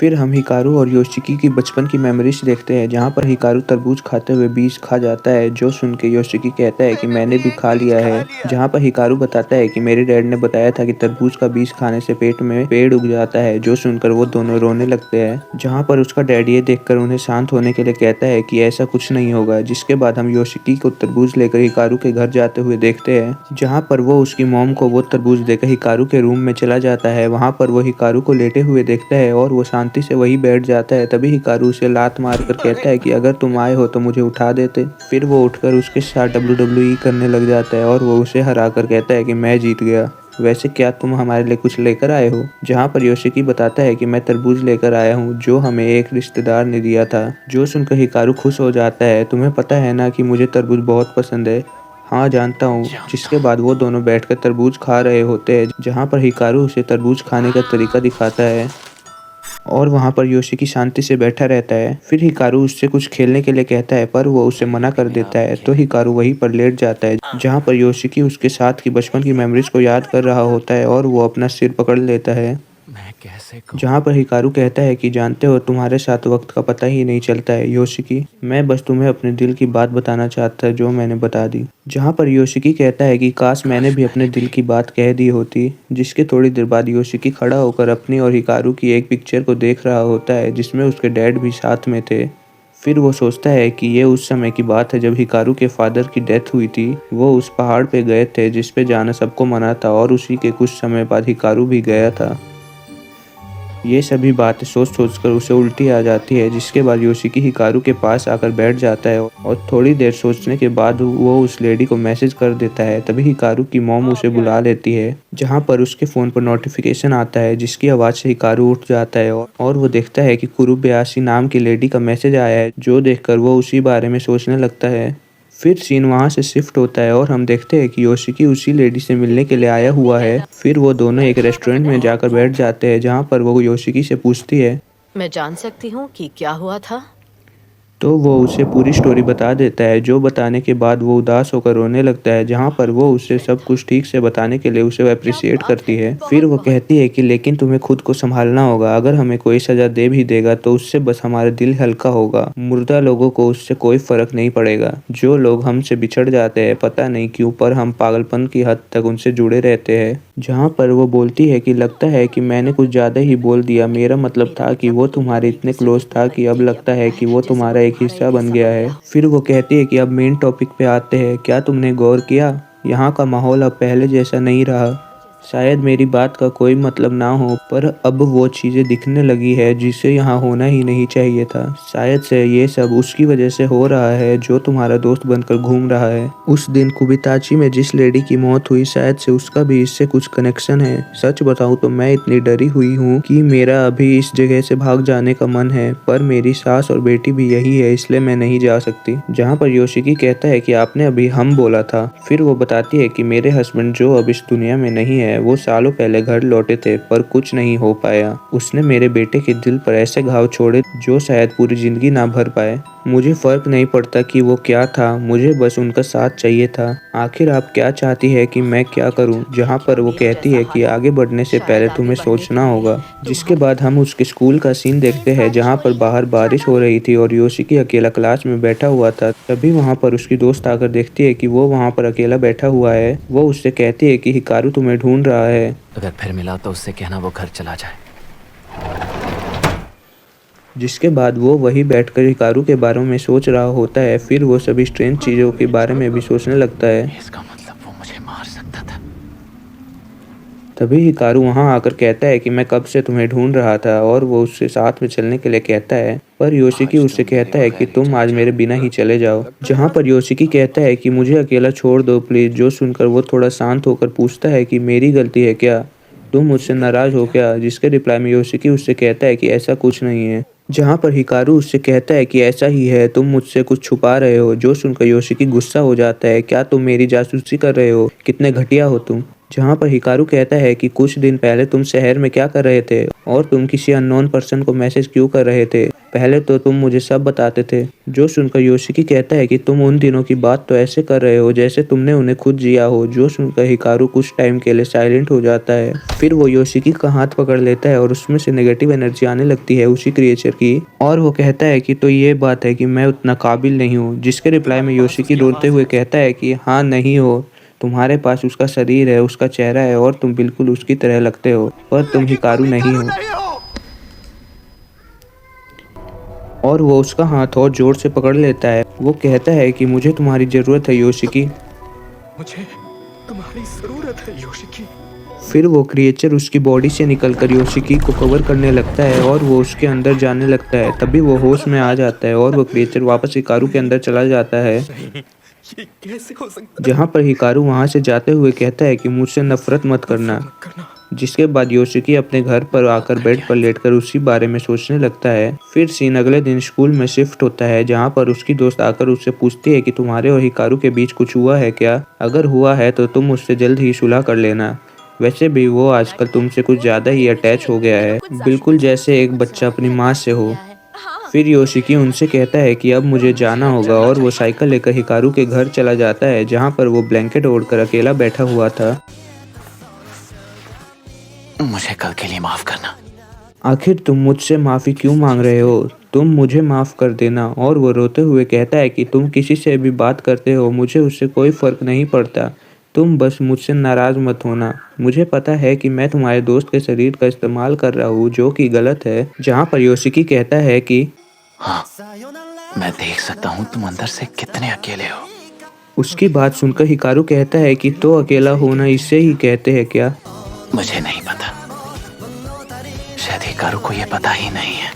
फिर हम हिकारू और योशिकी की बचपन की मेमोरीज देखते हैं, जहाँ पर हिकारू तरबूज खाते हुए बीज खा जाता है, जो सुन के योशिकी कहता है कि मैंने भी खा लिया है। जहाँ पर हिकारू बताता है कि मेरे डैड ने बताया था कि तरबूज का बीज खाने से पेट में पेड़ उग जाता है, जो सुनकर वो दोनों रोने लगते हैं। जहाँ पर उसका डैड ये देखकर उन्हें शांत होने के लिए कहता है कि ऐसा कुछ नहीं होगा। जिसके बाद हम योशिकी को तरबूज लेकर हिकारू के घर जाते हुए देखते हैं, जहाँ पर वो उसकी मॉम को वो तरबूज देकर हिकारू के रूम में चला जाता है। वहाँ पर वो हिकारू को लेटे हुए देखता है और वो शांति से वही बैठ जाता है। तभी हिकारू उसे लात मारकर कहता है कि अगर तुम आए हो तो मुझे उठा देते। फिर वो उठकर उसके साथ WWE करने लग जाता है और वो उसे हराकर कहता है कि मैं जीत गया। वैसे क्या तुम हमारे लिए कुछ लेकर आए हो? जहाँ पर योशिकी बताता है कि मैं तरबूज लेकर आया हूँ, जो हमें एक रिश्तेदार ने दिया था। जो सुनकर हिकारू खुश हो जाता है, तुम्हें पता है ना कि मुझे तरबूज बहुत पसंद है। हाँ जानता हूँ। जिसके बाद वो दोनों बैठकर तरबूज खा रहे होते हैं, जहाँ पर हिकारू उसे तरबूज खाने का तरीका दिखाता है और वहाँ पर योशिकी शांति से बैठा रहता है। फिर हिकारू उससे कुछ खेलने के लिए कहता है, पर वो उसे मना कर देता है। तो हिकारू वहीं पर लेट जाता है, जहाँ पर योशिकी उसके साथ की बचपन की मेमोरीज को याद कर रहा होता है और वो अपना सिर पकड़ लेता है। जहाँ पर हिकारू कहता है कि जानते हो, तुम्हारे साथ वक्त का पता ही नहीं चलता है योशिकी। मैं बस तुम्हें अपने दिल की बात बताना चाहता जो मैंने बता दी। जहाँ पर योशिकी कहता है कि काश मैंने भी अपने दिल की बात कह दी होती। जिसके थोड़ी देर बाद योशिकी खड़ा होकर अपनी और हिकारू की एक पिक्चर को देख रहा होता है, जिसमें उसके डैड भी साथ में थे। फिर वो सोचता है कि ये उस समय की बात है जब हिकारू के फादर की डेथ हुई थी। वो उस पहाड़ पे गए थे जिस पे जाना सबको मना था और उसी के कुछ समय बाद हिकारू भी गया था। ये सभी बातें सोच कर उसे उल्टी आ जाती है। जिसके बाद योशिकी हिकारू के पास आकर बैठ जाता है और थोड़ी देर सोचने के बाद वो उस लेडी को मैसेज कर देता है। तभी हिकारू की मॉम उसे बुला लेती है, जहाँ पर उसके फ़ोन पर नोटिफिकेशन आता है, जिसकी आवाज़ से हिकारू उठ जाता है और वो देखता है कि कुरुबयाशी नाम की लेडी का मैसेज आया है, जो देखकर वो उसी बारे में सोचने लगता है। फिर सीन वहाँ से शिफ्ट होता है और हम देखते हैं कि योशिकी उसी लेडी से मिलने के लिए आया हुआ है। फिर वो दोनों एक रेस्टोरेंट में जाकर बैठ जाते हैं, जहाँ पर वो योशिकी से पूछती है, मैं जान सकती हूँ कि क्या हुआ था? तो वो उसे पूरी स्टोरी बता देता है, जो बताने के बाद वो उदास होकर रोने लगता है। जहाँ पर वो उसे सब कुछ ठीक से बताने के लिए उसे अप्रिशिएट करती है। फिर वो कहती है कि लेकिन तुम्हें खुद को संभालना होगा। अगर हमें कोई सजा दे भी देगा तो उससे बस हमारा दिल हल्का होगा। मुर्दा लोगों को उससे कोई फर्क नहीं पड़ेगा। जो लोग हमसे बिछड़ जाते हैं, पता नहीं क्यों, पर हम पागलपन की हद तक उनसे जुड़े रहते हैं। जहाँ पर वो बोलती है कि लगता है कि मैंने कुछ ज़्यादा ही बोल दिया। मेरा मतलब था कि वो तुम्हारे इतने क्लोज था कि अब लगता है कि वो तुम्हारा एक हिस्सा बन गया है। फिर वो कहती है कि अब मेन टॉपिक पे आते हैं। क्या तुमने गौर किया, यहाँ का माहौल अब पहले जैसा नहीं रहा। शायद मेरी बात का कोई मतलब ना हो, पर अब वो चीज़ें दिखने लगी है जिसे यहाँ होना ही नहीं चाहिए था। शायद से ये सब उसकी वजह से हो रहा है, जो तुम्हारा दोस्त बनकर घूम रहा है। उस दिन कुबिताची में जिस लेडी की मौत हुई, शायद से उसका भी इससे कुछ कनेक्शन है। सच बताऊं तो मैं इतनी डरी हुई हूँ कि मेरा अभी इस जगह से भाग जाने का मन है, पर मेरी सास और बेटी भी यही है, इसलिए मैं नहीं जा सकती। जहाँ पर योशिकी कहता है कि आपने अभी हम बोला था। फिर वो बताती है कि मेरे हस्बैंड जो अब इस दुनिया में नहीं है, वो सालों पहले घर लौटे थे, पर कुछ नहीं हो पाया। उसने मेरे बेटे के दिल पर ऐसे घाव छोड़े जो शायद पूरी जिंदगी ना भर पाए। मुझे फर्क नहीं पड़ता कि वो क्या था, मुझे बस उनका साथ चाहिए था। आखिर आप क्या चाहती है कि मैं क्या करूं? जहां पर वो कहती है कि आगे बढ़ने से पहले तुम्हें सोचना होगा। जिसके बाद हम उसके स्कूल का सीन देखते हैं, जहां पर बाहर बारिश हो रही थी और योशिकी अकेला क्लास में बैठा हुआ था। तभी वहां पर उसकी दोस्त आकर देखती है कि वो वहां पर अकेला बैठा हुआ है। वो उससे कहती है कि हिकारू तुम्हें ढूंढ रहा है। अगर फिर मिला तो उससे कहना वो घर चला जाए। जिसके बाद वो वही बैठकर हिकारू के बारे में सोच रहा होता है। फिर वो सभी स्ट्रेंज चीज़ों के बारे में भी सोचने लगता है। इसका मतलब वो मुझे मार सकता था। तभी हिकारू वहां आकर कहता है कि मैं कब से तुम्हें ढूंढ रहा था, और वो उससे साथ में चलने के लिए कहता है। पर योशिकी उससे कहता है कि तुम आज मेरे बिना ही चले जाओ। जहां पर योशिकी कहता है कि मुझे अकेला छोड़ दो प्लीज। जो सुनकर वो थोड़ा शांत होकर पूछता है कि मेरी गलती है क्या, तुम मुझसे नाराज हो क्या? जिसके रिप्लाई में योशिकी उससे कहता है कि ऐसा कुछ नहीं है। जहाँ पर हिकारू उससे कहता है कि ऐसा ही है, तुम मुझसे कुछ छुपा रहे हो। जो सुनकर योशिकी गुस्सा हो जाता है, क्या तुम मेरी जासूसी कर रहे हो? कितने घटिया हो तुम। जहाँ पर हिकारू कहता है कि कुछ दिन पहले तुम शहर में क्या कर रहे थे और तुम किसी अननोन पर्सन को मैसेज क्यों कर रहे थे, पहले तो तुम मुझे सब बताते थे। जो सुनकर योशिकी कहता है कि तुम उन दिनों की बात तो ऐसे कर रहे हो जैसे तुमने उन्हें खुद जिया हो। जो सुनकर हिकारू कुछ टाइम के लिए साइलेंट हो जाता है। फिर वो योशिकी का हाथ पकड़ लेता है और उसमें से नेगेटिव एनर्जी आने लगती है उसी क्रिएचर की, और वो कहता है कि तो ये बात है कि मैं उतना काबिल नहीं हूँ। जिसके रिप्लाई में योशिकी रोते हुए कहता है कि हाँ नहीं हो, तुम्हारे पास उसका शरीर है, उसका चेहरा है और तुम बिल्कुल उसकी तरह लगते हो, पर तुम हिकारू नहीं हो। और वो उसका हाथ और जोर से पकड़ लेता है। वो कहता है कि मुझे तुम्हारी जरूरत है योशिकी। मुझे तुम्हारी जरूरत है योशिकी। फिर वो क्रिएचर उसकी बॉडी से निकलकर योशिकी को कवर करने लगता है और वो उसके अंदर जाने लगता है। तभी वो होश में आ जाता है और वो क्रिएचर वापस हिकारू के अंदर चला जाता है। ये कैसे हो सकता जहाँ पर हिकारू वहाँ से जाते हुए कहता है कि मुझसे नफरत मत करना। करना? जिसके बाद योशिकी अपने घर पर आकर बेड पर लेटकर उसी बारे में सोचने लगता है। फिर सीन अगले दिन स्कूल में शिफ्ट होता है, जहाँ पर उसकी दोस्त आकर उससे पूछती है कि तुम्हारे और हिकारू के बीच कुछ हुआ है क्या? अगर हुआ है तो तुम उससे जल्द ही सुलह कर लेना। वैसे भी वो आजकल तुमसे कुछ ज्यादा ही अटैच हो गया है, बिल्कुल जैसे एक बच्चा अपनी माँ से हो। फिर योशिकी उनसे कहता है कि अब मुझे जाना होगा और वो साइकिल लेकर हिकारू के घर चला जाता है, जहाँ पर वो ब्लैंकेट ओढ़कर अकेला बैठा हुआ था। मुझे कल के लिए माफ करना। आखिर तुम मुझसे माफ़ी क्यों मांग रहे हो? तुम मुझे माफ़ कर देना। और वो रोते हुए कहता है कि तुम किसी से भी बात करते हो, मुझे उससे कोई फ़र्क नहीं पड़ता, तुम बस मुझसे नाराज़ मत होना। मुझे पता है कि मैं तुम्हारे दोस्त के शरीर का इस्तेमाल कर रहा हूँ, जो कि गलत है। जहाँ पर योशिकी कहता है कि हाँ, मैं देख सकता हूँ तुम अंदर से कितने अकेले हो। उसकी बात सुनकर हिकारू कहता है कि तो अकेला होना इसे ही कहते हैं क्या? मुझे नहीं पता, शायद हिकारू को ये पता ही नहीं है।